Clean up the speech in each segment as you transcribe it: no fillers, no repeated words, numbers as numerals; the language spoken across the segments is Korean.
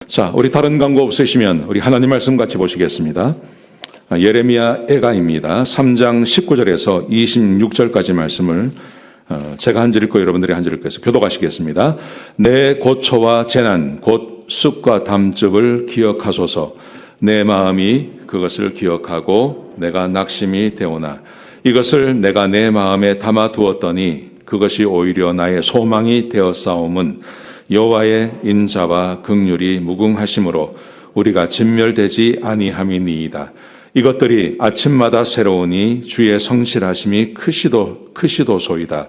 자, 우리 다른 광고 없으시면 우리 하나님 말씀 같이 보시겠습니다. 예레미야 애가입니다. 3장 19절에서 26절까지 말씀을 제가 한 절 읽고 여러분들이 한 절 읽고 해서 교독하시겠습니다. 내 고초와 재난 곧 쑥과 담즙을 기억하소서. 내 마음이 그것을 기억하고 내가 낙심이 되오나 이것을 내가 내 마음에 담아 두었더니 그것이 오히려 나의 소망이 되었사옴은 여호와의 인자와 긍휼이 무궁하심으로 우리가 진멸되지 아니함이니이다. 이것들이 아침마다 새로우니 주의 성실하심이 크시도소이다.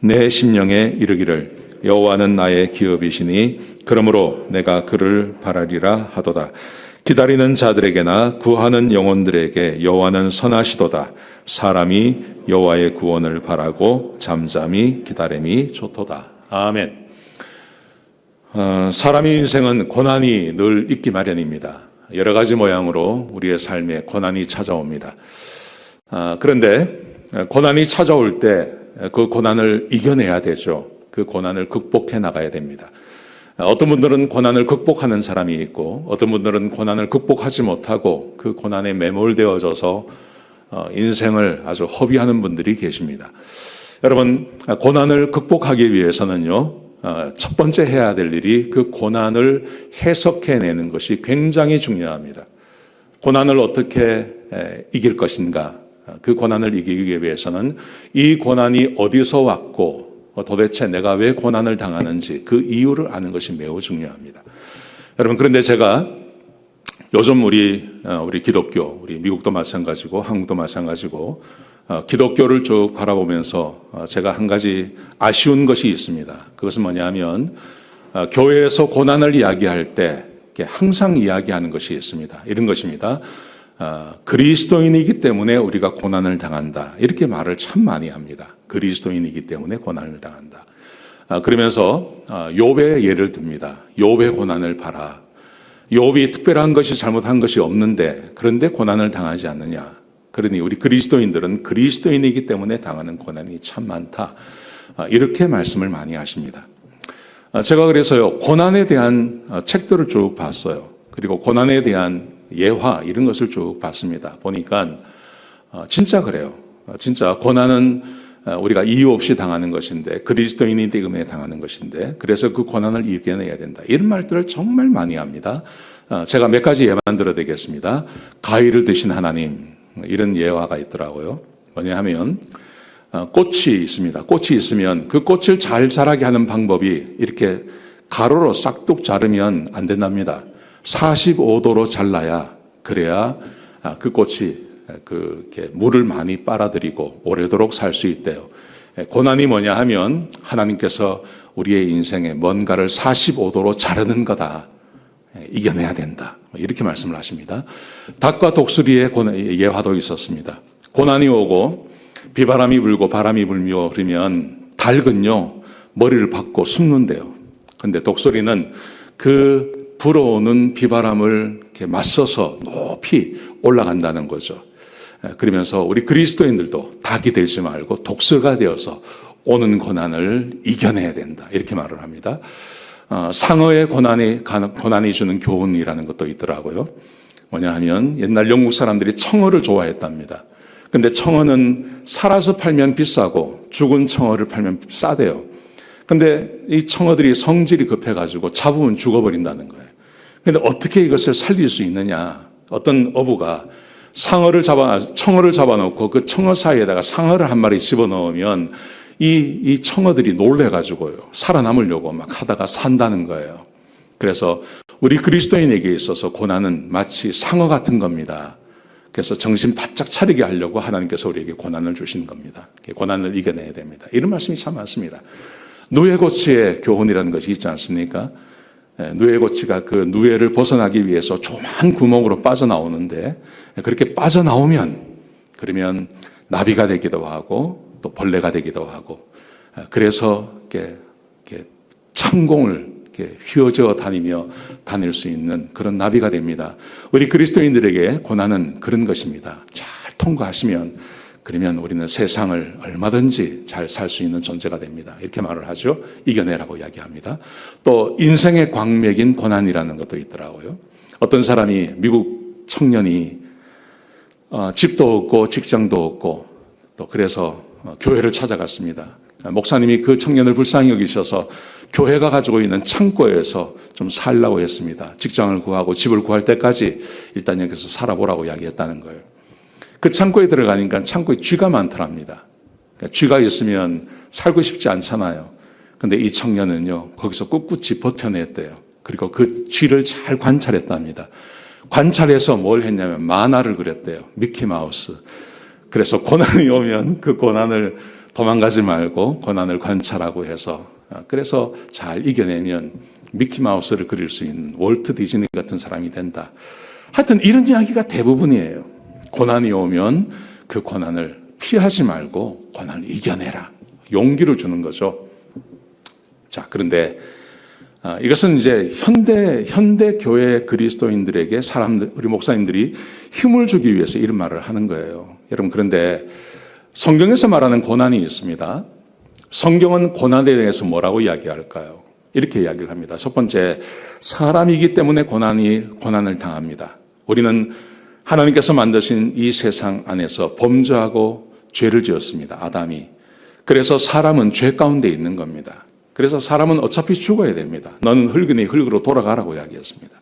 내 심령에 이르기를 여호와는 나의 기업이시니 그러므로 내가 그를 바라리라 하도다. 기다리는 자들에게나 구하는 영혼들에게 여호와는 선하시도다. 사람이 여호와의 구원을 바라고 잠잠히 기다림이 좋도다. 아멘. 사람의 인생은 고난이 늘 있기 마련입니다. 여러 가지 모양으로 우리의 삶에 고난이 찾아옵니다. 그런데 고난이 찾아올 때 그 고난을 이겨내야 되죠. 그 고난을 극복해 나가야 됩니다. 어떤 분들은 고난을 극복하는 사람이 있고 어떤 분들은 고난을 극복하지 못하고 그 고난에 매몰되어져서 인생을 아주 허비하는 분들이 계십니다. 여러분, 고난을 극복하기 위해서는요, 첫 번째 해야 될 일이 그 고난을 해석해내는 것이 굉장히 중요합니다. 고난을 어떻게 이길 것인가? 그 고난을 이기기 위해서는 이 고난이 어디서 왔고 도대체 내가 왜 고난을 당하는지 그 이유를 아는 것이 매우 중요합니다. 여러분, 그런데 제가 요즘 우리 기독교, 우리 미국도 마찬가지고 한국도 마찬가지고 기독교를 쭉 바라보면서 제가 한 가지 아쉬운 것이 있습니다. 그것은 뭐냐면 교회에서 고난을 이야기할 때 항상 이야기하는 것이 있습니다. 이런 것입니다. 그리스도인이기 때문에 우리가 고난을 당한다. 이렇게 말을 참 많이 합니다. 그리스도인이기 때문에 고난을 당한다. 그러면서 욥의 예를 듭니다. 욥의 고난을 봐라. 욥이 특별한 것이 잘못한 것이 없는데 그런데 고난을 당하지 않느냐. 그러니 우리 그리스도인들은 그리스도인이기 때문에 당하는 고난이 참 많다. 이렇게 말씀을 많이 하십니다. 제가 그래서요, 고난에 대한 책들을 쭉 봤어요. 그리고 고난에 대한 예화 이런 것을 쭉 봤습니다. 보니까 진짜 그래요. 진짜 고난은 우리가 이유 없이 당하는 것인데 그리스도인이 때문에 당하는 것인데 그래서 그 고난을 이겨내야 된다. 이런 말들을 정말 많이 합니다. 제가 몇 가지 예만 들어야 되겠습니다. 가위를 드신 하나님, 이런 예화가 있더라고요. 뭐냐 하면 꽃이 있습니다. 꽃이 있으면 그 꽃을 잘 자라게 하는 방법이 이렇게 가로로 싹둑 자르면 안 된답니다. 45도로 잘라야 그래야 그 꽃이 이렇게 물을 많이 빨아들이고 오래도록 살 수 있대요. 고난이 뭐냐 하면 하나님께서 우리의 인생에 뭔가를 45도로 자르는 거다. 이겨내야 된다. 이렇게 말씀을 하십니다. 닭과 독수리의 예화도 있었습니다. 고난이 오고 비바람이 불고 바람이 불며 그러면 닭은요 머리를 박고 숨는데요. 그런데 독수리는 그 불어오는 비바람을 이렇게 맞서서 높이 올라간다는 거죠. 그러면서 우리 그리스도인들도 닭이 되지 말고 독수리가 되어서 오는 고난을 이겨내야 된다. 이렇게 말을 합니다. 상어의 고난이 주는 교훈이라는 것도 있더라고요. 뭐냐 하면 옛날 영국 사람들이 청어를 좋아했답니다. 근데 청어는 살아서 팔면 비싸고 죽은 청어를 팔면 싸대요. 근데 이 청어들이 성질이 급해가지고 잡으면 죽어버린다는 거예요. 근데 어떻게 이것을 살릴 수 있느냐? 어떤 어부가 청어를 잡아놓고 그 청어 사이에다가 상어를 한 마리 집어넣으면 이 청어들이 놀래가지고요. 살아남으려고 막 하다가 산다는 거예요. 그래서 우리 그리스도인에게 있어서 고난은 마치 상어 같은 겁니다. 그래서 정신 바짝 차리게 하려고 하나님께서 우리에게 고난을 주신 겁니다. 고난을 이겨내야 됩니다. 이런 말씀이 참 많습니다. 누에고치의 교훈이라는 것이 있지 않습니까? 누에고치가 그 누에를 벗어나기 위해서 조그만 구멍으로 빠져나오는데 그렇게 빠져나오면 그러면 나비가 되기도 하고 또 벌레가 되기도 하고 그래서 이렇게 창공을 이렇게 휘어져 다닐 수 있는 그런 나비가 됩니다. 우리 그리스도인들에게 고난은 그런 것입니다. 잘 통과하시면 그러면 우리는 세상을 얼마든지 잘 살 수 있는 존재가 됩니다. 이렇게 말을 하죠. 이겨내라고 이야기합니다. 또 인생의 광맥인 고난이라는 것도 있더라고요. 어떤 사람이 미국 청년이 집도 없고 직장도 없고 또 그래서 교회를 찾아갔습니다. 목사님이 그 청년을 불쌍히 여기셔서 교회가 가지고 있는 창고에서 좀 살라고 했습니다. 직장을 구하고 집을 구할 때까지 일단 여기서 살아보라고 이야기했다는 거예요. 그 창고에 들어가니까 창고에 쥐가 많더랍니다. 그러니까 쥐가 있으면 살고 싶지 않잖아요. 근데 이 청년은요, 거기서 꿋꿋이 버텨냈대요. 그리고 그 쥐를 잘 관찰했답니다. 관찰해서 뭘 했냐면 만화를 그렸대요. 미키마우스. 그래서 고난이 오면 그 고난을 도망가지 말고 고난을 관찰하고 해서 그래서 잘 이겨내면 미키마우스를 그릴 수 있는 월트 디즈니 같은 사람이 된다. 하여튼 이런 이야기가 대부분이에요. 고난이 오면 그 고난을 피하지 말고 고난을 이겨내라. 용기를 주는 거죠. 자, 그런데 이것은 이제 현대 교회 그리스도인들에게 우리 목사님들이 힘을 주기 위해서 이런 말을 하는 거예요. 여러분, 그런데 성경에서 말하는 고난이 있습니다. 성경은 고난에 대해서 뭐라고 이야기할까요? 이렇게 이야기를 합니다. 첫 번째, 사람이기 때문에 고난을 당합니다. 우리는 하나님께서 만드신 이 세상 안에서 범죄하고 죄를 지었습니다. 아담이. 그래서 사람은 죄 가운데 있는 겁니다. 그래서 사람은 어차피 죽어야 됩니다. 너는 흙이니 흙으로 돌아가라고 이야기했습니다.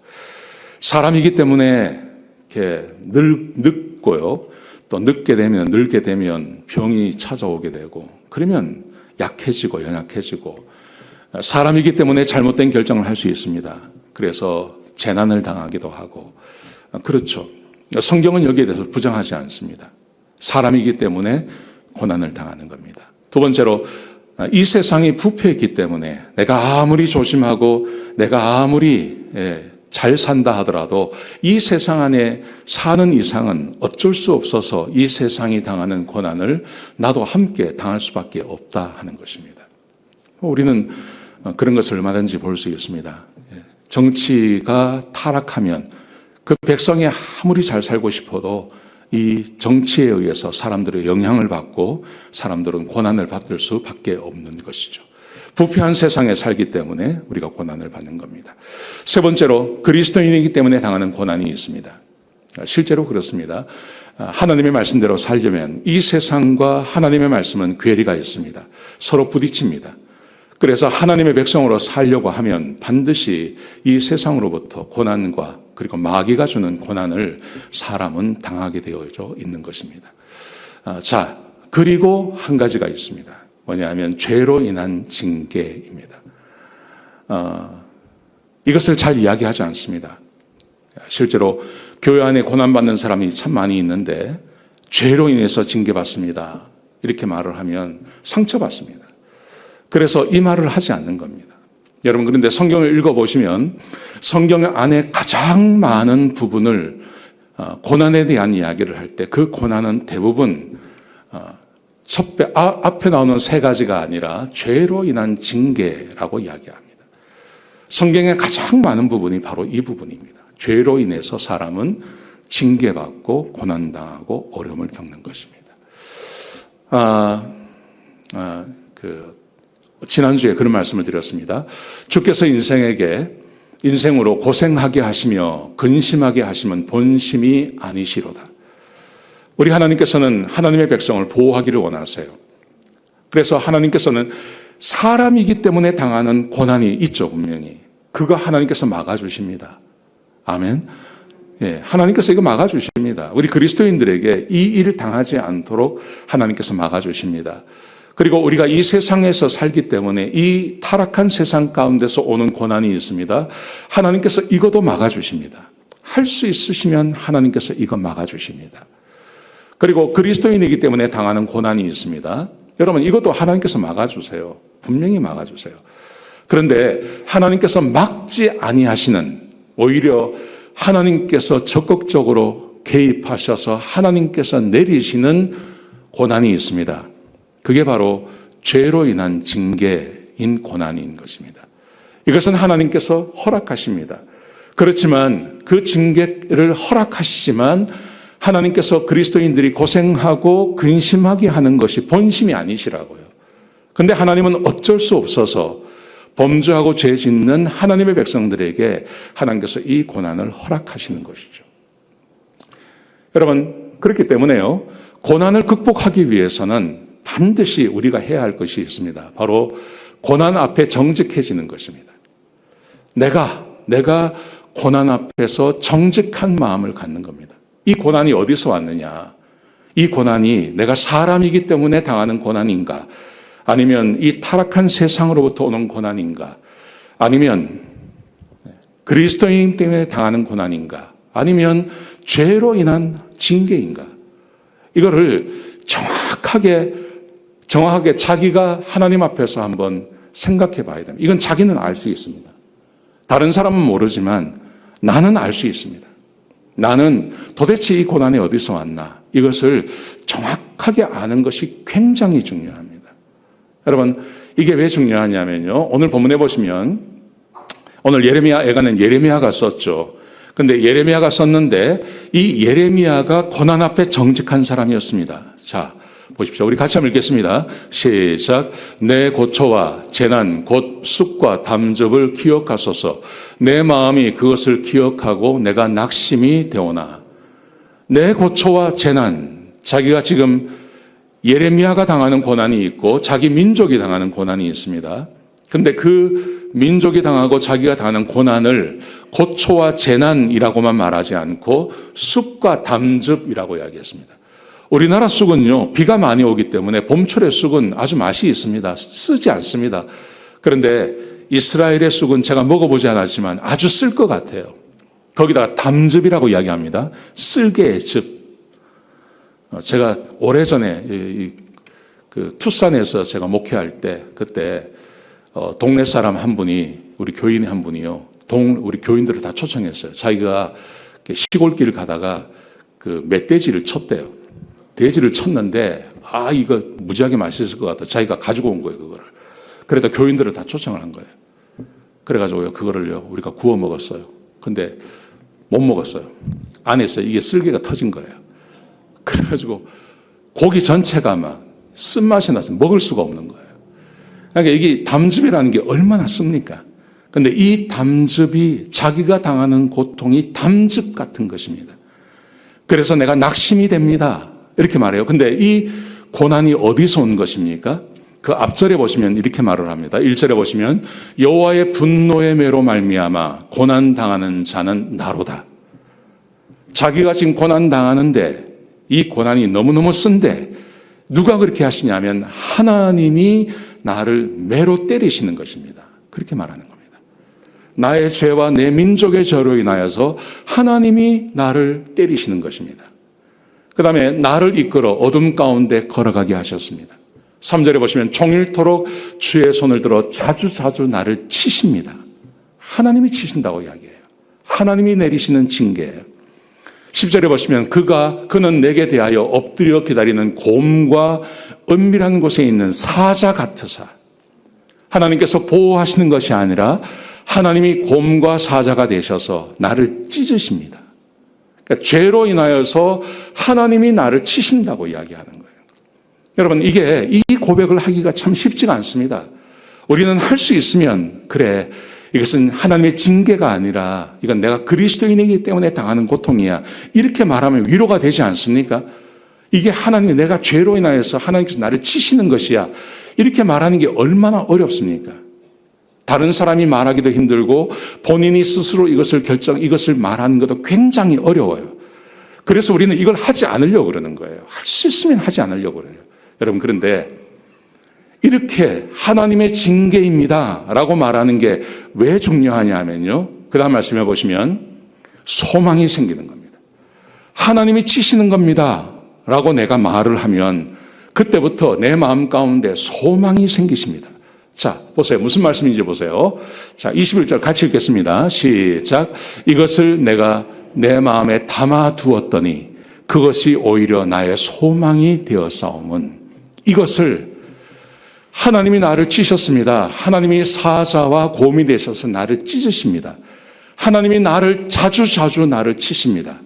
사람이기 때문에 이렇게 늙고요. 또 늙게 되면 병이 찾아오게 되고 그러면 약해지고 연약해지고 사람이기 때문에 잘못된 결정을 할 수 있습니다. 그래서 재난을 당하기도 하고 그렇죠. 성경은 여기에 대해서 부정하지 않습니다. 사람이기 때문에 고난을 당하는 겁니다. 두 번째로 이 세상이 부패했기 때문에 내가 아무리 조심하고 내가 아무리 잘 산다 하더라도 이 세상 안에 사는 이상은 어쩔 수 없어서 이 세상이 당하는 고난을 나도 함께 당할 수밖에 없다 하는 것입니다. 우리는 그런 것을 얼마든지 볼 수 있습니다. 정치가 타락하면 그 백성이 아무리 잘 살고 싶어도 이 정치에 의해서 사람들의 영향을 받고 사람들은 고난을 받을 수밖에 없는 것이죠. 부패한 세상에 살기 때문에 우리가 고난을 받는 겁니다. 세 번째로 그리스도인이기 때문에 당하는 고난이 있습니다. 실제로 그렇습니다. 하나님의 말씀대로 살려면 이 세상과 하나님의 말씀은 괴리가 있습니다. 서로 부딪힙니다. 그래서 하나님의 백성으로 살려고 하면 반드시 이 세상으로부터 고난과 그리고 마귀가 주는 고난을 사람은 당하게 되어 있는 것입니다. 자, 그리고 한 가지가 있습니다. 뭐냐면 죄로 인한 징계입니다. 이것을 잘 이야기하지 않습니다. 실제로 교회 안에 고난받는 사람이 참 많이 있는데 죄로 인해서 징계받습니다. 이렇게 말을 하면 상처받습니다. 그래서 이 말을 하지 않는 겁니다. 여러분, 그런데 성경을 읽어보시면 성경 안에 가장 많은 부분을 고난에 대한 이야기를 할 때 그 고난은 대부분 앞에 나오는 세 가지가 아니라 죄로 인한 징계라고 이야기합니다. 성경의 가장 많은 부분이 바로 이 부분입니다. 죄로 인해서 사람은 징계받고 고난당하고 어려움을 겪는 것입니다. 지난주에 그런 말씀을 드렸습니다. 주께서 인생으로 고생하게 하시며 근심하게 하시면 본심이 아니시로다. 우리 하나님께서는 하나님의 백성을 보호하기를 원하세요. 그래서 하나님께서는 사람이기 때문에 당하는 고난이 있죠, 분명히. 그거 하나님께서 막아주십니다. 아멘. 예, 하나님께서 이거 막아주십니다. 우리 그리스도인들에게 이 일을 당하지 않도록 하나님께서 막아주십니다. 그리고 우리가 이 세상에서 살기 때문에 이 타락한 세상 가운데서 오는 고난이 있습니다. 하나님께서 이것도 막아주십니다. 할 수 있으시면 하나님께서 이거 막아주십니다. 그리고 그리스도인이기 때문에 당하는 고난이 있습니다. 여러분, 이것도 하나님께서 막아주세요. 분명히 막아주세요. 그런데 하나님께서 막지 아니하시는, 오히려 하나님께서 적극적으로 개입하셔서 하나님께서 내리시는 고난이 있습니다. 그게 바로 죄로 인한 징계인 고난인 것입니다. 이것은 하나님께서 허락하십니다. 그렇지만 그 징계를 허락하시지만 하나님께서 그리스도인들이 고생하고 근심하게 하는 것이 본심이 아니시라고요. 근데 하나님은 어쩔 수 없어서 범죄하고 죄 짓는 하나님의 백성들에게 하나님께서 이 고난을 허락하시는 것이죠. 여러분, 그렇기 때문에요, 고난을 극복하기 위해서는 반드시 우리가 해야 할 것이 있습니다. 바로 고난 앞에 정직해지는 것입니다. 내가 고난 앞에서 정직한 마음을 갖는 겁니다. 이 고난이 어디서 왔느냐? 이 고난이 내가 사람이기 때문에 당하는 고난인가? 아니면 이 타락한 세상으로부터 오는 고난인가? 아니면 그리스도인 때문에 당하는 고난인가? 아니면 죄로 인한 징계인가? 이거를 정확하게 자기가 하나님 앞에서 한번 생각해 봐야 됩니다. 이건 자기는 알 수 있습니다. 다른 사람은 모르지만 나는 알 수 있습니다. 나는 도대체 이 고난이 어디서 왔나? 이것을 정확하게 아는 것이 굉장히 중요합니다. 여러분, 이게 왜 중요하냐면요, 오늘 본문에 보시면 오늘 예레미야에가는 예레미야가 썼죠. 근데 예레미야가 썼는데 이 예레미야가 고난 앞에 정직한 사람이었습니다. 자, 보십시오. 우리 같이 한번 읽겠습니다. 시작. 내 고초와 재난 곧 쑥과 담즙을 기억하소서. 내 마음이 그것을 기억하고 내가 낙심이 되오나. 내 고초와 재난, 자기가 지금 예레미야가 당하는 고난이 있고 자기 민족이 당하는 고난이 있습니다. 근데 그 민족이 당하고 자기가 당하는 고난을 고초와 재난이라고만 말하지 않고 쑥과 담즙이라고 이야기했습니다. 우리나라 쑥은요, 비가 많이 오기 때문에 봄철의 쑥은 아주 맛이 있습니다. 쓰지 않습니다. 그런데 이스라엘의 쑥은 제가 먹어보지 않았지만 아주 쓸 것 같아요. 거기다가 담즙이라고 이야기합니다. 쓸개의 즙. 제가 오래전에 투싼에서 제가 목회할 때 그때 동네 사람 한 분이, 우리 교인 한 분이요, 우리 교인들을 다 초청했어요. 자기가 시골길을 가다가 그 멧돼지를 쳤대요. 돼지를 쳤는데 이거 무지하게 맛있을 것 같아. 자기가 가지고 온 거예요, 그거를. 그래도 교인들을 다 초청을 한 거예요. 그래가지고요, 그거를요 우리가 구워 먹었어요. 근데 못 먹었어요. 안에서 이게 쓸개가 터진 거예요. 그래가지고 고기 전체가 막 쓴맛이 나서 먹을 수가 없는 거예요. 그러니까 이게 담즙이라는 게 얼마나 씁니까? 근데 이 담즙이, 자기가 당하는 고통이 담즙 같은 것입니다. 그래서 내가 낙심이 됩니다, 이렇게 말해요. 근데 이 고난이 어디서 온 것입니까? 그 앞절에 보시면 이렇게 말을 합니다. 1절에 보시면 여호와의 분노의 매로 말미암아 고난 당하는 자는 나로다. 자기가 지금 고난 당하는데 이 고난이 너무너무 쓴데 누가 그렇게 하시냐면 하나님이 나를 매로 때리시는 것입니다. 그렇게 말하는 겁니다. 나의 죄와 내 민족의 죄로 인하여서 하나님이 나를 때리시는 것입니다. 그 다음에 나를 이끌어 어둠 가운데 걸어가게 하셨습니다. 3절에 보시면 종일토록 주의 손을 들어 자주 나를 치십니다. 하나님이 치신다고 이야기해요. 하나님이 내리시는 징계예요. 10절에 보시면 그는 내게 대하여 엎드려 기다리는 곰과 은밀한 곳에 있는 사자 같으사. 하나님께서 보호하시는 것이 아니라 하나님이 곰과 사자가 되셔서 나를 찢으십니다. 그러니까 죄로 인하여서 하나님이 나를 치신다고 이야기하는 거예요. 여러분, 이 고백을 하기가 참 쉽지가 않습니다. 우리는 할 수 있으면, 그래, 이것은 하나님의 징계가 아니라 이건 내가 그리스도인이기 때문에 당하는 고통이야, 이렇게 말하면 위로가 되지 않습니까? 이게 하나님이, 내가 죄로 인하여서 하나님께서 나를 치시는 것이야, 이렇게 말하는 게 얼마나 어렵습니까? 다른 사람이 말하기도 힘들고 본인이 스스로 이것을 말하는 것도 굉장히 어려워요. 그래서 우리는 이걸 하지 않으려고 그러는 거예요. 할 수 있으면 하지 않으려고 그래요. 여러분, 그런데 이렇게 하나님의 징계입니다 라고 말하는 게 왜 중요하냐 하면요, 그 다음 말씀해 보시면 소망이 생기는 겁니다. 하나님이 치시는 겁니다 라고 내가 말을 하면 그때부터 내 마음 가운데 소망이 생기십니다. 자, 보세요. 무슨 말씀인지 보세요. 자, 21절 같이 읽겠습니다. 시작. 이것을 내가 내 마음에 담아 두었더니 그것이 오히려 나의 소망이 되었사오면, 이것을 하나님이 나를 치셨습니다. 하나님이 사자와 곰이 되셔서 나를 찢으십니다. 하나님이 나를 자주 나를 치십니다.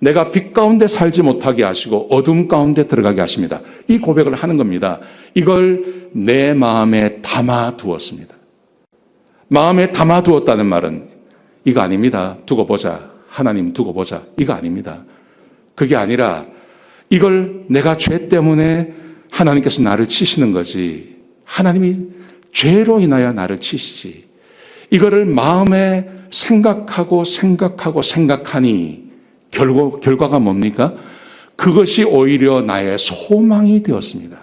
내가 빛 가운데 살지 못하게 하시고 어둠 가운데 들어가게 하십니다. 이 고백을 하는 겁니다. 이걸 내 마음에 담아두었습니다. 마음에 담아두었다는 말은 이거 아닙니다. 두고 보자. 하나님 두고 보자. 이거 아닙니다. 그게 아니라 이걸 내가 죄 때문에 하나님께서 나를 치시는 거지. 하나님이 죄로 인하여 나를 치시지. 이거를 마음에 생각하니 결과가 뭡니까? 그것이 오히려 나의 소망이 되었습니다.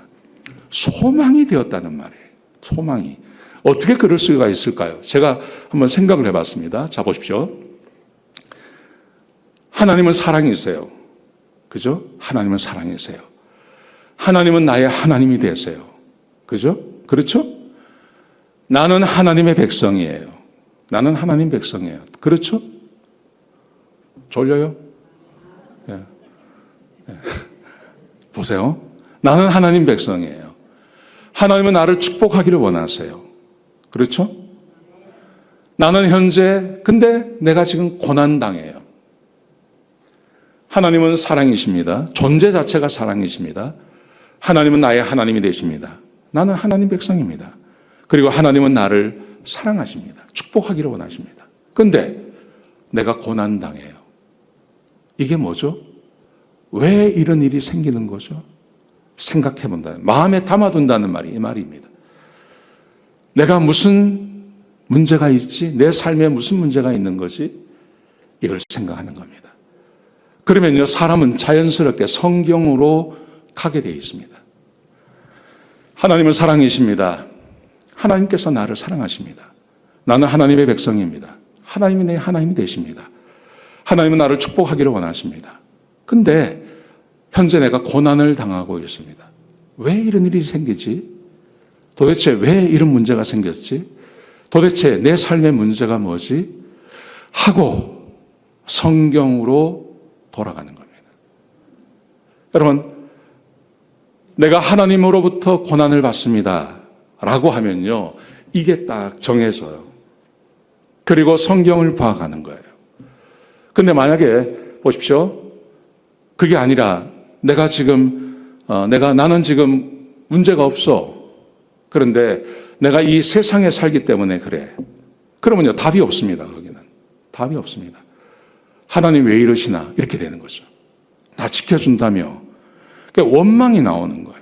소망이 되었다는 말이에요. 소망이. 어떻게 그럴 수가 있을까요? 제가 한번 생각을 해봤습니다. 자, 보십시오. 하나님은 사랑이세요. 그죠? 하나님은 사랑이세요. 하나님은 나의 하나님이 되세요. 그죠? 그렇죠? 나는 하나님의 백성이에요. 나는 하나님 백성이에요. 그렇죠? 졸려요? 예. 예. 보세요. 나는 하나님 백성이에요. 하나님은 나를 축복하기를 원하세요. 그렇죠? 나는 현재, 근데 내가 지금 고난당해요. 하나님은 사랑이십니다. 존재 자체가 사랑이십니다. 하나님은 나의 하나님이 되십니다. 나는 하나님 백성입니다. 그리고 하나님은 나를 사랑하십니다. 축복하기를 원하십니다. 근데 내가 고난당해요. 이게 뭐죠? 왜 이런 일이 생기는 거죠? 생각해 본다는, 마음에 담아둔다는 말이 이 말입니다. 내가 무슨 문제가 있지? 내 삶에 무슨 문제가 있는 거지? 이걸 생각하는 겁니다. 그러면요, 사람은 자연스럽게 성경으로 가게 되어 있습니다. 하나님은 사랑이십니다. 하나님께서 나를 사랑하십니다. 나는 하나님의 백성입니다. 하나님이 내 하나님이 되십니다. 하나님은 나를 축복하기를 원하십니다. 근데 현재 내가 고난을 당하고 있습니다. 왜 이런 일이 생기지? 도대체 왜 이런 문제가 생겼지? 도대체 내 삶의 문제가 뭐지? 하고 성경으로 돌아가는 겁니다. 여러분, 내가 하나님으로부터 고난을 받습니다 라고 하면요, 이게 딱 정해져요. 그리고 성경을 봐가는 거예요. 근데 만약에 보십시오. 그게 아니라 나는 지금 문제가 없어. 그런데 내가 이 세상에 살기 때문에 그래. 그러면요, 답이 없습니다. 거기는 답이 없습니다. 하나님 왜 이러시나 이렇게 되는 거죠. 나 지켜준다며. 그러니까 원망이 나오는 거예요.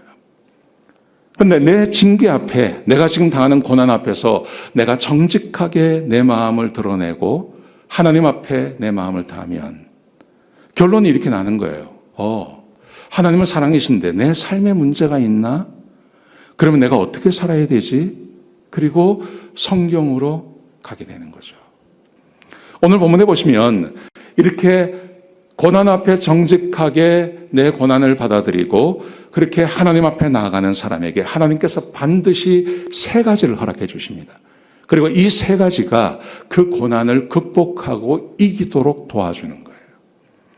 근데 내 징계 앞에, 내가 지금 당하는 고난 앞에서 내가 정직하게 내 마음을 드러내고 하나님 앞에 내 마음을 다하면 결론이 이렇게 나는 거예요. 하나님은 사랑이신데 내 삶에 문제가 있나? 그러면 내가 어떻게 살아야 되지? 그리고 성경으로 가게 되는 거죠. 오늘 본문에 보시면 이렇게 고난 앞에 정직하게 내 고난을 받아들이고 그렇게 하나님 앞에 나아가는 사람에게 하나님께서 반드시 3가지를 허락해 주십니다. 그리고 이 3가지가 그 고난을 극복하고 이기도록 도와주는 거예요.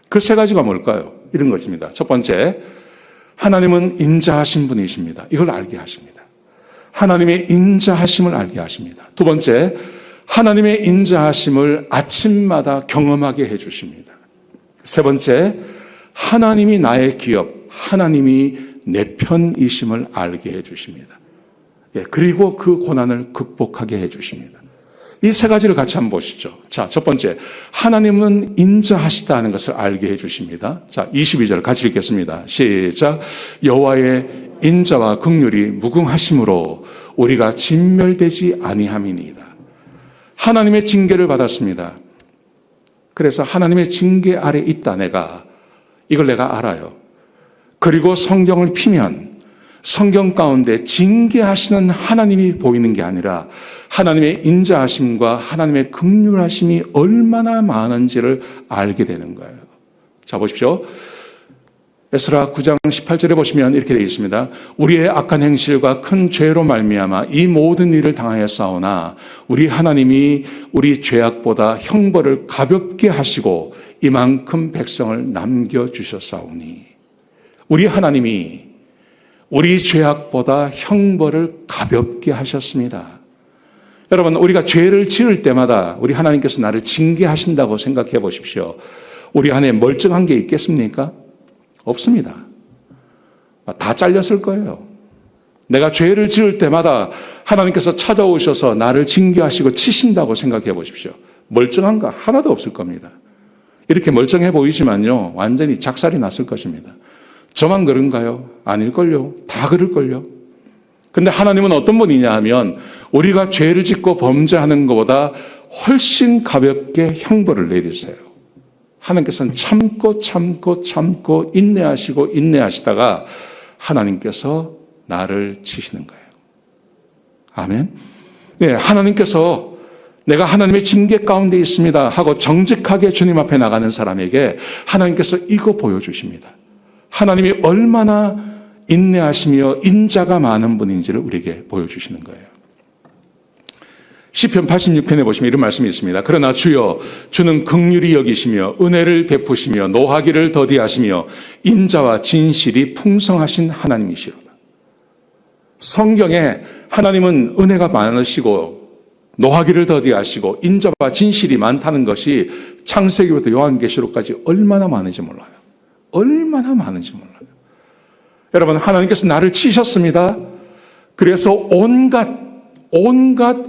그 3가지가 뭘까요? 이런 것입니다. 첫 번째, 하나님은 인자하신 분이십니다. 이걸 알게 하십니다. 하나님의 인자하심을 알게 하십니다. 두 번째, 하나님의 인자하심을 아침마다 경험하게 해주십니다. 세 번째, 하나님이 나의 기업, 하나님이 내 편이심을 알게 해주십니다. 그리고 그 고난을 극복하게 해주십니다. 이 3가지를 같이 한번 보시죠. 자, 첫 번째, 하나님은 인자하시다는 것을 알게 해주십니다. 자, 22절 같이 읽겠습니다. 시작. 여호와의 인자와 긍휼이 무궁하심으로 우리가 진멸되지 아니함이니이다. 하나님의 징계를 받았습니다. 그래서 하나님의 징계 아래 있다 이걸 내가 알아요. 그리고 성경을 피면 성경 가운데 징계하시는 하나님이 보이는 게 아니라 하나님의 인자하심과 하나님의 긍휼하심이 얼마나 많은지를 알게 되는 거예요. 자, 보십시오. 에스라 9장 18절에 보시면 이렇게 되어 있습니다. 우리의 악한 행실과 큰 죄로 말미암아 이 모든 일을 당하였사오나 우리 하나님이 우리 죄악보다 형벌을 가볍게 하시고 이만큼 백성을 남겨주셨사오니 우리 하나님이 우리 죄악보다 형벌을 가볍게 하셨습니다. 여러분, 우리가 죄를 지을 때마다 우리 하나님께서 나를 징계하신다고 생각해 보십시오. 우리 안에 멀쩡한 게 있겠습니까? 없습니다. 다 잘렸을 거예요. 내가 죄를 지을 때마다 하나님께서 찾아오셔서 나를 징계하시고 치신다고 생각해 보십시오. 멀쩡한 거 하나도 없을 겁니다. 이렇게 멀쩡해 보이지만요, 완전히 작살이 났을 것입니다. 저만 그런가요? 아닐걸요. 다 그럴걸요. 근데 하나님은 어떤 분이냐 하면 우리가 죄를 짓고 범죄하는 것보다 훨씬 가볍게 형벌을 내리세요. 하나님께서는 참고 인내하시다가 하나님께서 나를 치시는 거예요. 아멘. 네, 하나님께서 내가 하나님의 징계 가운데 있습니다 하고 정직하게 주님 앞에 나가는 사람에게 하나님께서 이거 보여주십니다. 하나님이 얼마나 인내하시며 인자가 많은 분인지를 우리에게 보여주시는 거예요. 시편 86편에 보시면 이런 말씀이 있습니다. 그러나 주여, 주는 긍휼히 여기시며 은혜를 베푸시며 노하기를 더디하시며 인자와 진실이 풍성하신 하나님이시로다. 성경에 하나님은 은혜가 많으시고 노하기를 더디하시고 인자와 진실이 많다는 것이 창세기부터 요한계시록까지 얼마나 많은지 몰라요. 얼마나 많은지 몰라요. 여러분, 하나님께서 나를 치셨습니다. 그래서 온갖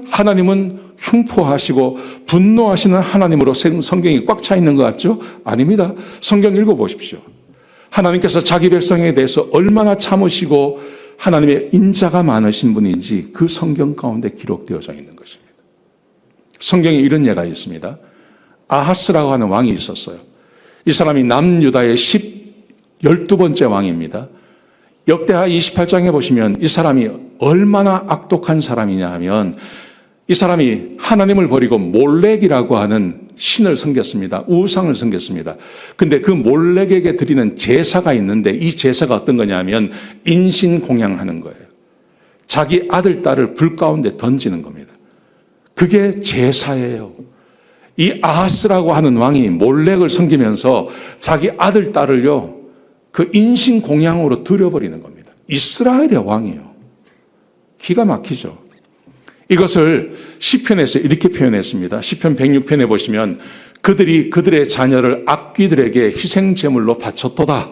하나님은 흉포하시고 분노하시는 하나님으로 성경이 꽉 차 있는 것 같죠? 아닙니다. 성경 읽어보십시오. 하나님께서 자기 백성에 대해서 얼마나 참으시고 하나님의 인자가 많으신 분인지 그 성경 가운데 기록되어져 있는 것입니다. 성경에 이런 예가 있습니다. 아하스라고 하는 왕이 있었어요. 이 사람이 남유다의 12번째 왕입니다. 역대하 28장에 보시면 이 사람이 얼마나 악독한 사람이냐 하면 이 사람이 하나님을 버리고 몰렉이라고 하는 신을 섬겼습니다. 우상을 섬겼습니다. 근데 그 몰렉에게 드리는 제사가 있는데 이 제사가 어떤 거냐면 인신공양하는 거예요. 자기 아들, 딸을 불 가운데 던지는 겁니다. 그게 제사예요. 이 아하스라고 하는 왕이 몰렉을 섬기면서 자기 아들, 딸을요, 그 인신공양으로 들여버리는 겁니다. 이스라엘의 왕이에요. 기가 막히죠. 이것을 시편에서 이렇게 표현했습니다. 시편 106편에 보시면 그들이 그들의 자녀를 악귀들에게 희생제물로 바쳤도다.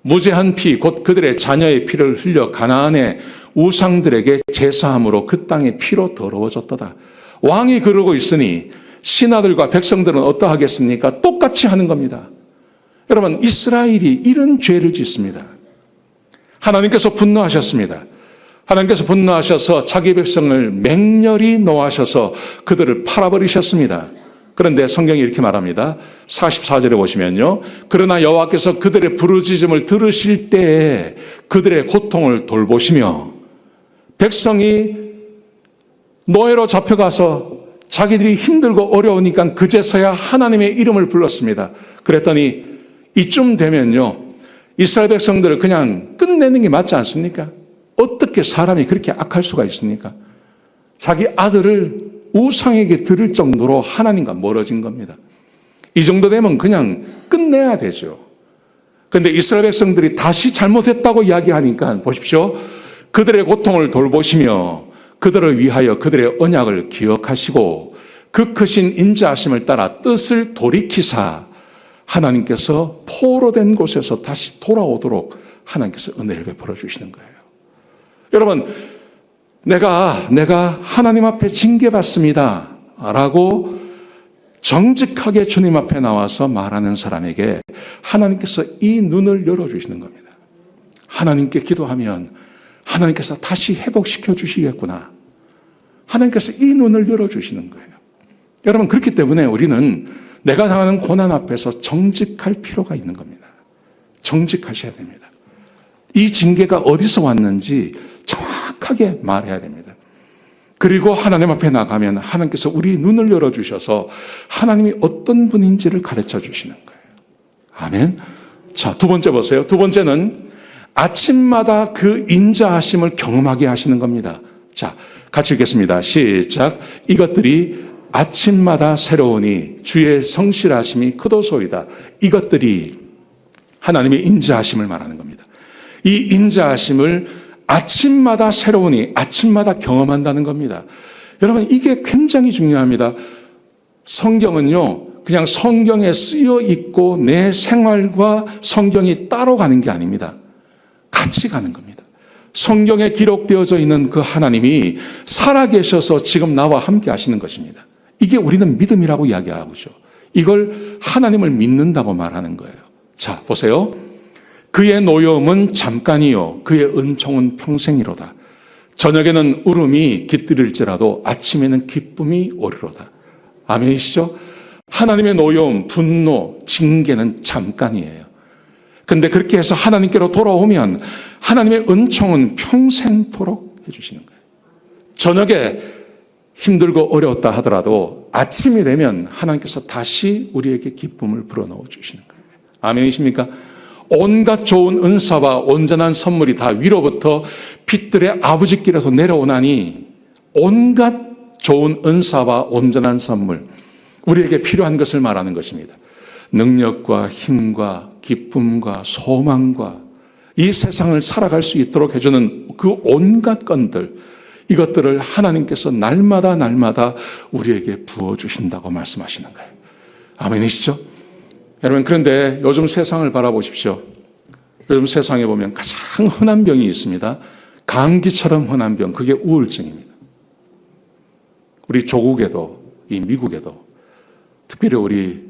무죄한 피, 곧 그들의 자녀의 피를 흘려 가나안의 우상들에게 제사함으로 그 땅의 피로 더러워졌도다. 왕이 그러고 있으니 신하들과 백성들은 어떠하겠습니까? 똑같이 하는 겁니다. 여러분, 이스라엘이 이런 죄를 짓습니다. 하나님께서 분노하셨습니다. 하나님께서 분노하셔서 자기 백성을 맹렬히 노하셔서 그들을 팔아버리셨습니다. 그런데 성경이 이렇게 말합니다. 44절에 보시면요. 그러나 여호와께서 그들의 부르짖음을 들으실 때에 그들의 고통을 돌보시며 백성이 노예로 잡혀가서 자기들이 힘들고 어려우니까 그제서야 하나님의 이름을 불렀습니다. 그랬더니 이쯤 되면요. 이스라엘 백성들을 그냥 끝내는 게 맞지 않습니까? 어떻게 사람이 그렇게 악할 수가 있습니까? 자기 아들을 우상에게 드릴 정도로 하나님과 멀어진 겁니다. 이 정도 되면 그냥 끝내야 되죠. 그런데 이스라엘 백성들이 다시 잘못했다고 이야기하니까 보십시오. 그들의 고통을 돌보시며 그들을 위하여 그들의 언약을 기억하시고 그 크신 인자하심을 따라 뜻을 돌이키사 하나님께서 포로된 곳에서 다시 돌아오도록 하나님께서 은혜를 베풀어 주시는 거예요. 여러분, 내가 하나님 앞에 징계받습니다 라고 정직하게 주님 앞에 나와서 말하는 사람에게 하나님께서 이 눈을 열어주시는 겁니다. 하나님께 기도하면 하나님께서 다시 회복시켜 주시겠구나. 하나님께서 이 눈을 열어주시는 거예요. 여러분, 그렇기 때문에 우리는 내가 당하는 고난 앞에서 정직할 필요가 있는 겁니다. 정직하셔야 됩니다. 이 징계가 어디서 왔는지 정확하게 말해야 됩니다. 그리고 하나님 앞에 나가면 하나님께서 우리 눈을 열어주셔서 하나님이 어떤 분인지를 가르쳐 주시는 거예요. 아멘. 자, 두 번째 보세요. 두 번째는 아침마다 그 인자하심을 경험하게 하시는 겁니다. 자, 같이 읽겠습니다. 시작. 이것들이 아침마다 새로우니 주의 성실하심이 크도소이다. 이것들이 하나님의 인자하심을 말하는 겁니다. 이 인자하심을 아침마다 새로우니 아침마다 경험한다는 겁니다. 여러분, 이게 굉장히 중요합니다. 성경은요, 그냥 성경에 쓰여 있고 내 생활과 성경이 따로 가는 게 아닙니다. 같이 가는 겁니다. 성경에 기록되어져 있는 그 하나님이 살아계셔서 지금 나와 함께 하시는 것입니다. 이게 우리는 믿음이라고 이야기하고죠. 이걸 하나님을 믿는다고 말하는 거예요. 자, 보세요. 그의 노여움은 잠깐이요 그의 은총은 평생이로다. 저녁에는 울음이 깃들일지라도 아침에는 기쁨이 오리로다. 아멘이시죠? 하나님의 노여움, 분노, 징계는 잠깐이에요. 근데 그렇게 해서 하나님께로 돌아오면 하나님의 은총은 평생토록 해주시는 거예요. 저녁에 힘들고 어려웠다 하더라도 아침이 되면 하나님께서 다시 우리에게 기쁨을 불어넣어 주시는 거예요. 아멘이십니까? 온갖 좋은 은사와 온전한 선물이 다 위로부터 빛들의 아버지께로서 내려오나니 온갖 좋은 은사와 온전한 선물, 우리에게 필요한 것을 말하는 것입니다. 능력과 힘과 기쁨과 소망과 이 세상을 살아갈 수 있도록 해주는 그 온갖 건들, 이것들을 하나님께서 날마다 우리에게 부어주신다고 말씀하시는 거예요. 아멘이시죠? 여러분, 그런데 요즘 세상을 바라보십시오. 요즘 세상에 보면 가장 흔한 병이 있습니다. 감기처럼 흔한 병, 그게 우울증입니다. 우리 조국에도, 이 미국에도, 특별히 우리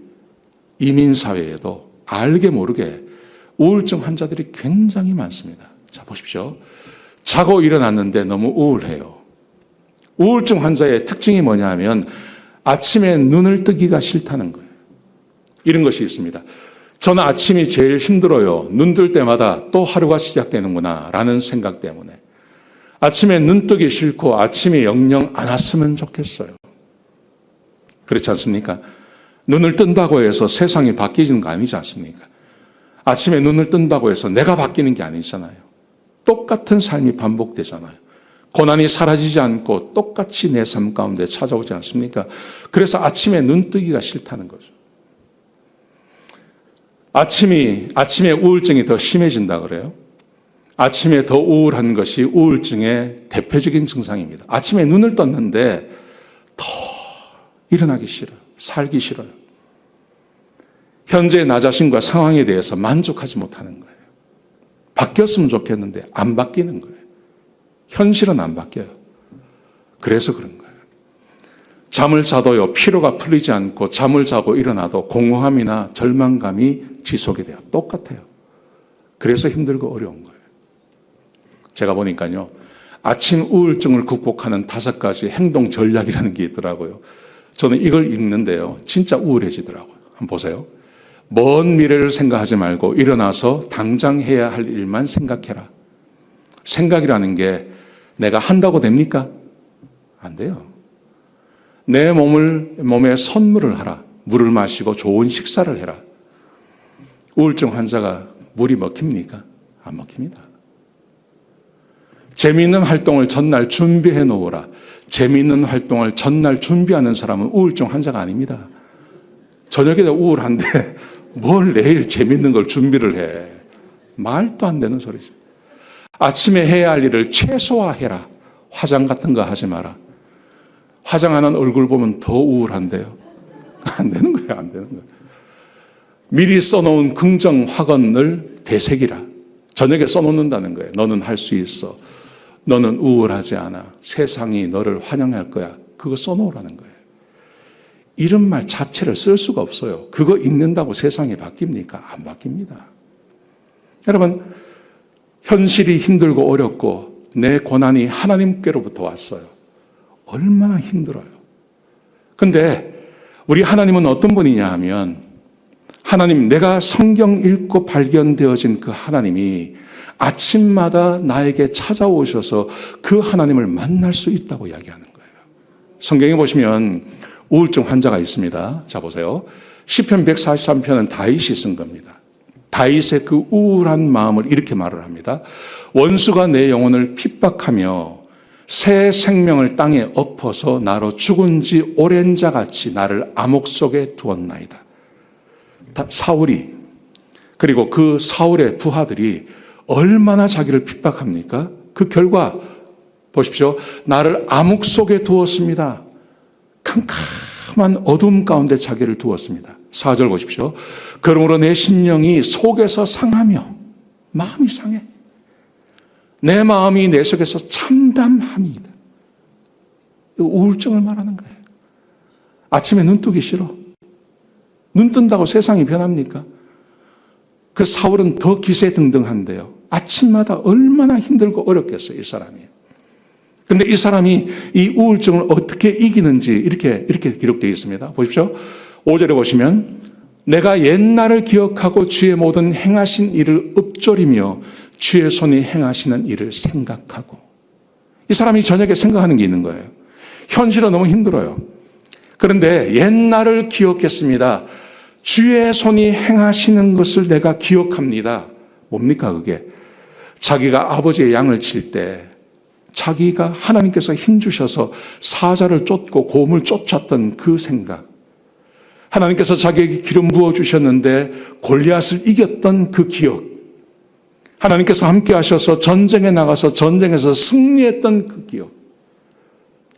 이민사회에도 알게 모르게 우울증 환자들이 굉장히 많습니다. 자, 보십시오. 자고 일어났는데 너무 우울해요. 우울증 환자의 특징이 뭐냐 하면 아침에 눈을 뜨기가 싫다는 거예요. 이런 것이 있습니다. 저는 아침이 제일 힘들어요. 눈 뜰 때마다 또 하루가 시작되는구나 라는 생각 때문에. 아침에 눈 뜨기 싫고 아침이 영영 안 왔으면 좋겠어요. 그렇지 않습니까? 눈을 뜬다고 해서 세상이 바뀌는 거 아니지 않습니까? 아침에 눈을 뜬다고 해서 내가 바뀌는 게 아니잖아요. 똑같은 삶이 반복되잖아요. 고난이 사라지지 않고 똑같이 내 삶 가운데 찾아오지 않습니까? 그래서 아침에 눈 뜨기가 싫다는 거죠. 아침에 우울증이 더 심해진다 그래요. 아침에 더 우울한 것이 우울증의 대표적인 증상입니다. 아침에 눈을 떴는데 더 일어나기 싫어요. 살기 싫어요. 현재 나 자신과 상황에 대해서 만족하지 못하는 거예요. 바뀌었으면 좋겠는데 안 바뀌는 거예요. 현실은 안 바뀌어요. 그래서 그런 거예요. 잠을 자도요, 피로가 풀리지 않고 잠을 자고 일어나도 공허함이나 절망감이 지속이 돼요. 똑같아요. 그래서 힘들고 어려운 거예요. 제가 보니까요, 아침 우울증을 극복하는 5가지 행동 전략이라는 게 있더라고요. 저는 이걸 읽는데요, 진짜 우울해지더라고요. 한번 보세요. 먼 미래를 생각하지 말고 일어나서 당장 해야 할 일만 생각해라. 생각이라는 게 내가 한다고 됩니까? 안 돼요. 내 몸에 선물을 하라. 물을 마시고 좋은 식사를 해라. 우울증 환자가 물이 먹힙니까? 안 먹힙니다. 재미있는 활동을 전날 준비해 놓으라. 재미있는 활동을 전날 준비하는 사람은 우울증 환자가 아닙니다. 저녁에도 우울한데 뭘 내일 재밌는 걸 준비를 해. 말도 안 되는 소리죠. 아침에 해야 할 일을 최소화해라. 화장 같은 거 하지 마라. 화장하는 얼굴 보면 더 우울한데요. 안 되는 거예요. 안 되는 거예요. 미리 써놓은 긍정 확언을 되새기라. 저녁에 써놓는다는 거예요. 너는 할 수 있어. 너는 우울하지 않아. 세상이 너를 환영할 거야. 그거 써놓으라는 거예요. 이런 말 자체를 쓸 수가 없어요. 그거 읽는다고 세상이 바뀝니까? 안 바뀝니다. 여러분, 현실이 힘들고 어렵고 내 고난이 하나님께로부터 왔어요. 얼마나 힘들어요. 근데 우리 하나님은 어떤 분이냐 하면, 하나님, 내가 성경 읽고 발견되어진 그 하나님이 아침마다 나에게 찾아오셔서 그 하나님을 만날 수 있다고 이야기하는 거예요. 성경에 보시면 우울증 환자가 있습니다. 자, 보세요. 시편 143편은 다윗이 쓴 겁니다. 다윗의 그 우울한 마음을 이렇게 말을 합니다. 원수가 내 영혼을 핍박하며 새 생명을 땅에 엎어서 나로 죽은 지 오랜 자같이 나를 암흑 속에 두었나이다. 사울이, 그리고 그 사울의 부하들이 얼마나 자기를 핍박합니까? 그 결과 보십시오. 나를 암흑 속에 두었습니다. 캄캄한 어둠 가운데 자기를 두었습니다. 4절 보십시오. 그러므로 내 심령이 속에서 상하며 마음이 상해. 내 마음이 내 속에서 참담하니이다. 우울증을 말하는 거예요. 아침에 눈 뜨기 싫어. 눈 뜬다고 세상이 변합니까? 그 사울은 더 기세등등한데요. 아침마다 얼마나 힘들고 어렵겠어요, 이 사람이. 근데 이 사람이 이 우울증을 어떻게 이기는지 이렇게 기록되어 있습니다. 보십시오. 5절에 보시면 내가 옛날을 기억하고 주의 모든 행하신 일을 읊조리며 주의 손이 행하시는 일을 생각하고. 이 사람이 저녁에 생각하는 게 있는 거예요. 현실은 너무 힘들어요. 그런데 옛날을 기억했습니다. 주의 손이 행하시는 것을 내가 기억합니다. 뭡니까 그게? 자기가 아버지의 양을 칠 때 자기가 하나님께서 힘주셔서 사자를 쫓고 곰을 쫓았던 그 생각, 하나님께서 자기에게 기름 부어주셨는데 골리앗을 이겼던 그 기억, 하나님께서 함께 하셔서 전쟁에 나가서 전쟁에서 승리했던 그 기억,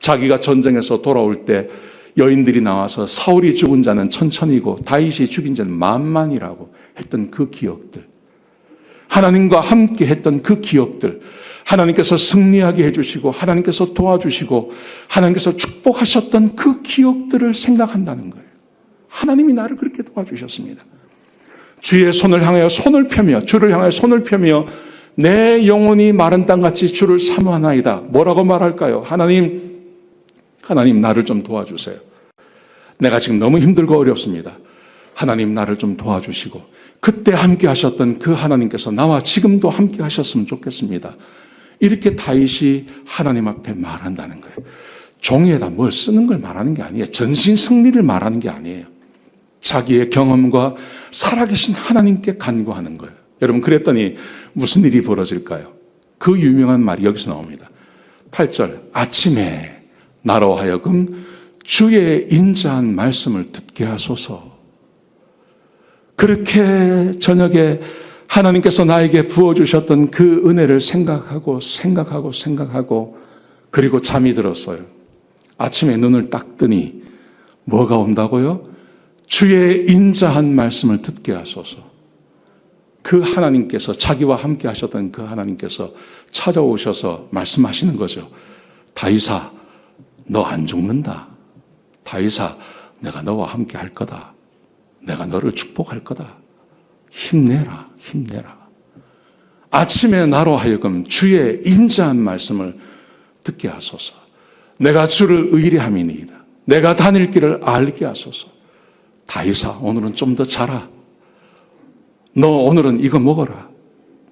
자기가 전쟁에서 돌아올 때 여인들이 나와서 사울이 죽은 자는 천천히고 다윗이 죽인 자는 만만이라고 했던 그 기억들, 하나님과 함께 했던 그 기억들, 하나님께서 승리하게 해주시고 하나님께서 도와주시고 하나님께서 축복하셨던 그 기억들을 생각한다는 거예요. 하나님이 나를 그렇게 도와주셨습니다. 주의 손을 향하여 손을 펴며 주를 향하여 손을 펴며 내 영혼이 마른 땅같이 주를 사모하나이다. 뭐라고 말할까요? 하나님 나를 좀 도와주세요. 내가 지금 너무 힘들고 어렵습니다. 하나님 나를 좀 도와주시고 그때 함께 하셨던 그 하나님께서 나와 지금도 함께 하셨으면 좋겠습니다. 이렇게 다윗이 하나님 앞에 말한다는 거예요. 종이에다 뭘 쓰는 걸 말하는 게 아니에요. 전신 승리를 말하는 게 아니에요. 자기의 경험과 살아계신 하나님께 간구하는 거예요. 여러분 그랬더니 무슨 일이 벌어질까요? 그 유명한 말이 여기서 나옵니다. 8절 아침에 나로 하여금 주의 인자한 말씀을 듣게 하소서. 그렇게 저녁에 하나님께서 나에게 부어주셨던 그 은혜를 생각하고 그리고 잠이 들었어요. 아침에 눈을 딱 뜨니 뭐가 온다고요? 주의 인자한 말씀을 듣게 하소서. 그 하나님께서 자기와 함께 하셨던 그 하나님께서 찾아오셔서 말씀하시는 거죠. 다윗아 너 안 죽는다. 다윗아 내가 너와 함께 할 거다. 내가 너를 축복할 거다. 힘내라. 아침에 나로 하여금 주의 인자한 말씀을 듣게 하소서. 내가 주를 의뢰함이니이다. 내가 다닐 길을 알게 하소서. 다윗아 오늘은 좀 더 자라. 너 오늘은 이거 먹어라.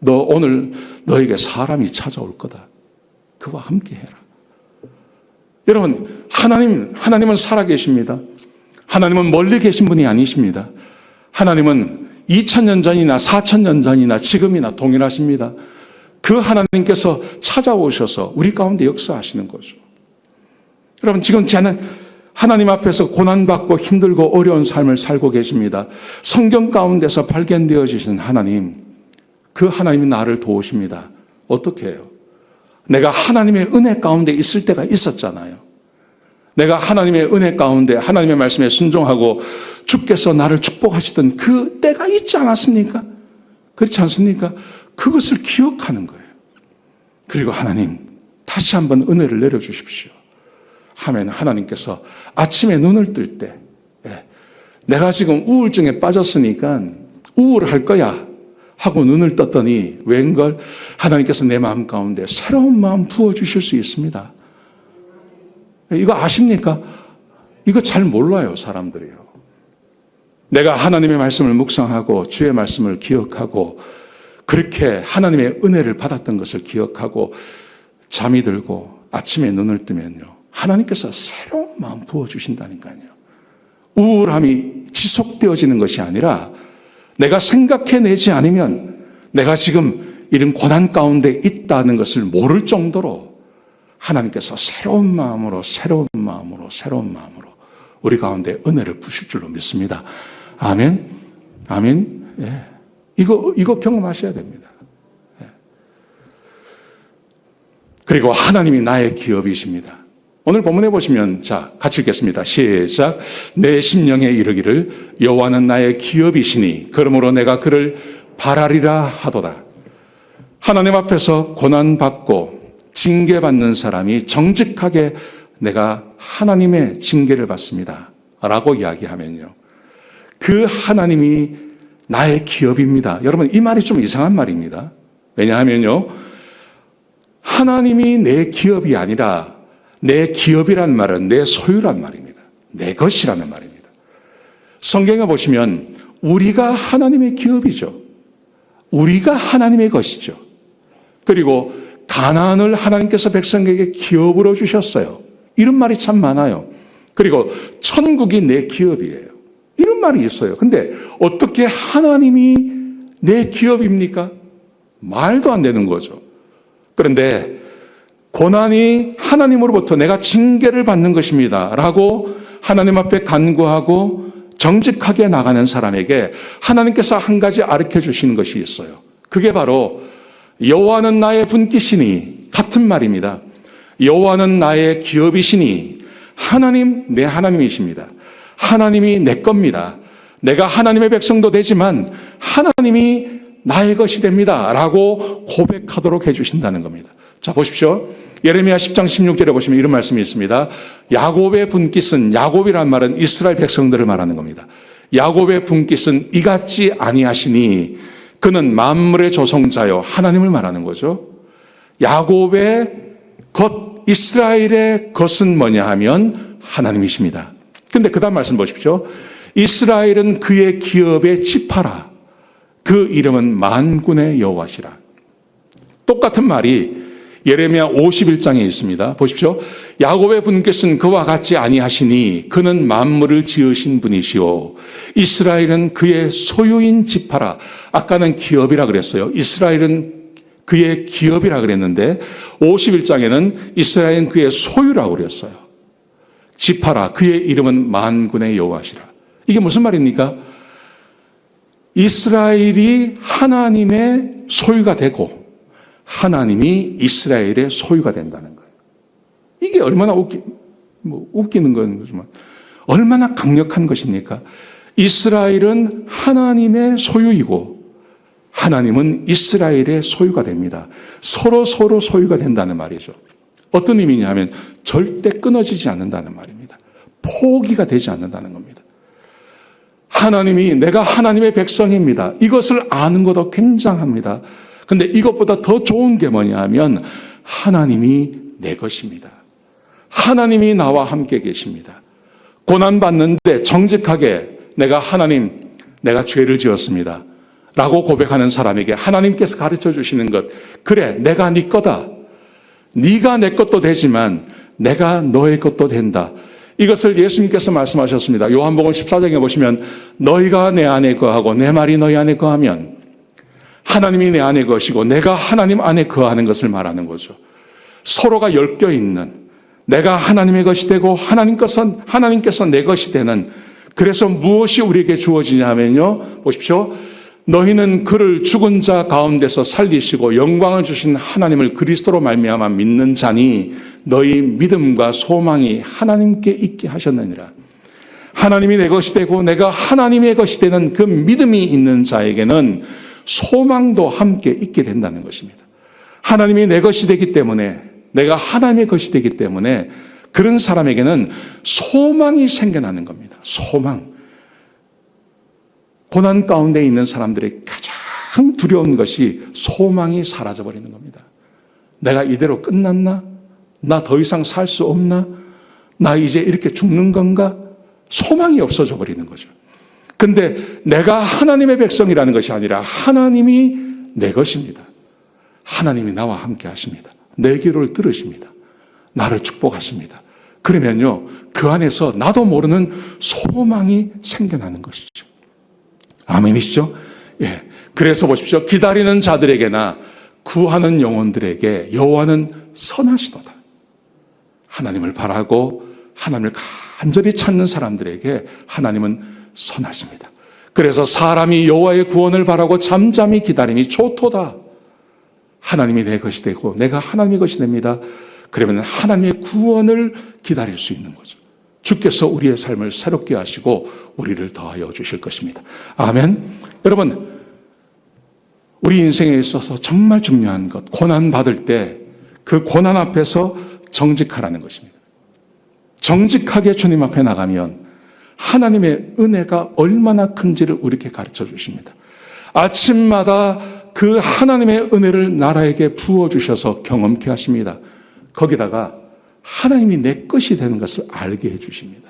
너 오늘 너에게 사람이 찾아올 거다. 그와 함께 해라. 여러분 하나님은 살아계십니다. 하나님은 멀리 계신 분이 아니십니다. 하나님은 2000년 전이나 4000년 전이나 지금이나 동일하십니다. 그 하나님께서 찾아오셔서 우리 가운데 역사하시는 거죠. 여러분 지금 저는 하나님 앞에서 고난받고 힘들고 어려운 삶을 살고 계십니다. 성경 가운데서 발견되어지신 하나님, 그 하나님이 나를 도우십니다. 어떻게 해요? 내가 하나님의 은혜 가운데 있을 때가 있었잖아요. 내가 하나님의 은혜 가운데 하나님의 말씀에 순종하고 주께서 나를 축복하시던 그 때가 있지 않았습니까? 그렇지 않습니까? 그것을 기억하는 거예요. 그리고 하나님 다시 한번 은혜를 내려주십시오 하면 하나님께서 아침에 눈을 뜰 때 내가 지금 우울증에 빠졌으니까 우울할 거야 하고 눈을 떴더니 웬걸 하나님께서 내 마음 가운데 새로운 마음 부어주실 수 있습니다. 이거 아십니까? 이거 잘 몰라요, 사람들이요. 내가 하나님의 말씀을 묵상하고 주의 말씀을 기억하고 그렇게 하나님의 은혜를 받았던 것을 기억하고 잠이 들고 아침에 눈을 뜨면요. 하나님께서 새로운 마음 부어주신다니까요. 우울함이 지속되어지는 것이 아니라 내가 생각해내지 않으면 내가 지금 이런 고난 가운데 있다는 것을 모를 정도로 하나님께서 새로운 마음으로 우리 가운데 은혜를 부실 줄로 믿습니다. 아멘. 예. 이거 경험하셔야 됩니다. 예. 그리고 하나님이 나의 기업이십니다. 오늘 본문에 보시면 자, 같이 읽겠습니다. 시작. 내 심령에 이르기를 여호와는 나의 기업이시니 그러므로 내가 그를 바라리라 하도다. 하나님 앞에서 고난받고 징계받는 사람이 정직하게 내가 하나님의 징계를 받습니다 라고 이야기하면요, 그 하나님이 나의 기업입니다. 여러분, 이 말이 좀 이상한 말입니다. 왜냐하면요, 하나님이 내 기업이 아니라 내 기업이란 말은 내 소유란 말입니다. 내 것이라는 말입니다. 성경에 보시면 우리가 하나님의 기업이죠. 우리가 하나님의 것이죠. 그리고 가나안을 하나님께서 백성에게 기업으로 주셨어요. 이런 말이 참 많아요. 그리고 천국이 내 기업이에요. 이런 말이 있어요. 근데 어떻게 하나님이 내 기업입니까? 말도 안 되는 거죠. 그런데 고난이 하나님으로부터 내가 징계를 받는 것입니다 라고 하나님 앞에 간구하고 정직하게 나가는 사람에게 하나님께서 한 가지 가르쳐 주시는 것이 있어요. 그게 바로 여호와는 나의 분깃이니, 같은 말입니다. 여호와는 나의 기업이시니 하나님, 내 하나님이십니다. 하나님이 내 겁니다. 내가 하나님의 백성도 되지만 하나님이 나의 것이 됩니다 라고 고백하도록 해주신다는 겁니다. 자, 보십시오. 예레미야 10장 16절에 보시면 이런 말씀이 있습니다. 야곱의 분깃은, 야곱이란 말은 이스라엘 백성들을 말하는 겁니다. 야곱의 분깃은 이같지 아니하시니 그는 만물의 조성자요, 하나님을 말하는 거죠. 야곱의 것, 이스라엘의 것은 뭐냐 하면 하나님이십니다. 근데 그 다음 말씀 보십시오. 이스라엘은 그의 기업의 지파라. 그 이름은 만군의 여호와시라. 똑같은 말이 예레미야 51장에 있습니다. 보십시오. 야곱의 분깃은 그와 같지 아니하시니 그는 만물을 지으신 분이시오. 이스라엘은 그의 소유인 지파라. 아까는 기업이라 그랬어요. 이스라엘은 그의 기업이라 그랬는데 51장에는 이스라엘은 그의 소유라고 그랬어요. 지파라. 그의 이름은 만군의 여호와시라. 이게 무슨 말입니까? 이스라엘이 하나님의 소유가 되고 하나님이 이스라엘의 소유가 된다는 거예요. 이게 얼마나 웃기는 건 거지만 얼마나 강력한 것입니까? 이스라엘은 하나님의 소유이고 하나님은 이스라엘의 소유가 됩니다. 서로 소유가 된다는 말이죠. 어떤 의미냐 하면 절대 끊어지지 않는다는 말입니다. 포기가 되지 않는다는 겁니다. 하나님이 내가 하나님의 백성입니다. 이것을 아는 것도 굉장합니다. 근데 이것보다 더 좋은 게 뭐냐 하면 하나님이 내 것입니다. 하나님이 나와 함께 계십니다. 고난받는데 정직하게 내가 하나님, 내가 죄를 지었습니다 라고 고백하는 사람에게 하나님께서 가르쳐 주시는 것, 그래, 내가 네 거다. 네가 내 것도 되지만 내가 너의 것도 된다. 이것을 예수님께서 말씀하셨습니다. 요한복음 14장에 보시면 너희가 내 안에 거하고 내 말이 너희 안에 거하면 하나님이 내 안에 것이고 내가 하나님 안에 거하는 것을 말하는 거죠. 서로가 엮여 있는, 내가 하나님의 것이 되고 하나님께서 내 것이 되는, 그래서 무엇이 우리에게 주어지냐 하면요, 보십시오. 너희는 그를 죽은 자 가운데서 살리시고 영광을 주신 하나님을 그리스도로 말미암아 믿는 자니 너희 믿음과 소망이 하나님께 있게 하셨느니라. 하나님이 내 것이 되고 내가 하나님의 것이 되는 그 믿음이 있는 자에게는 소망도 함께 있게 된다는 것입니다. 하나님이 내 것이 되기 때문에, 내가 하나님의 것이 되기 때문에 그런 사람에게는 소망이 생겨나는 겁니다. 소망. 고난 가운데 있는 사람들의 가장 두려운 것이 소망이 사라져버리는 겁니다. 내가 이대로 끝났나? 나 더 이상 살 수 없나? 나 이제 이렇게 죽는 건가? 소망이 없어져 버리는 거죠. 근데 내가 하나님의 백성이라는 것이 아니라 하나님이 내 것입니다. 하나님이 나와 함께 하십니다. 내 기도를 들으십니다. 나를 축복하십니다. 그러면요, 그 안에서 나도 모르는 소망이 생겨나는 것이죠. 아멘이시죠? 예. 그래서 보십시오. 기다리는 자들에게나 구하는 영혼들에게 여호와는 선하시도다. 하나님을 바라고 하나님을 간절히 찾는 사람들에게 하나님은 선하십니다. 그래서 사람이 여호와의 구원을 바라고 잠잠히 기다림이 좋도다. 하나님이 내 것이 되고 내가 하나님의 것이 됩니다. 그러면 하나님의 구원을 기다릴 수 있는 거죠. 주께서 우리의 삶을 새롭게 하시고 우리를 더하여 주실 것입니다. 아멘. 여러분, 우리 인생에 있어서 정말 중요한 것, 고난 받을 때 그 고난 앞에서 정직하라는 것입니다. 정직하게 주님 앞에 나가면 하나님의 은혜가 얼마나 큰지를 우리에게 가르쳐 주십니다. 아침마다 그 하나님의 은혜를 나라에게 부어주셔서 경험케 하십니다. 거기다가 하나님이 내 것이 되는 것을 알게 해주십니다.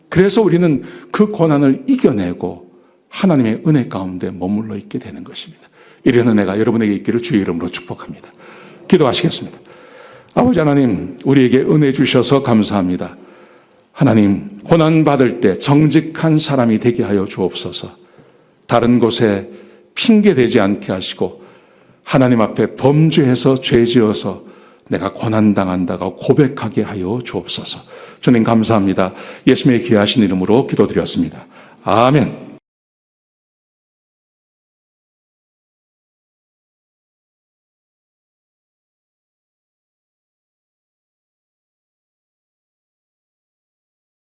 그래서 우리는 그 고난을 이겨내고 하나님의 은혜 가운데 머물러 있게 되는 것입니다. 이런 은혜가 여러분에게 있기를 주의 이름으로 축복합니다. 기도하시겠습니다. 아버지 하나님, 우리에게 은혜 주셔서 감사합니다. 하나님, 고난받을 때 정직한 사람이 되게 하여 주옵소서. 다른 곳에 핑계대지 않게 하시고 하나님 앞에 범죄해서 죄지어서 내가 고난당한다고 고백하게 하여 주옵소서. 주님 감사합니다. 예수님의 귀하신 이름으로 기도드렸습니다. 아멘.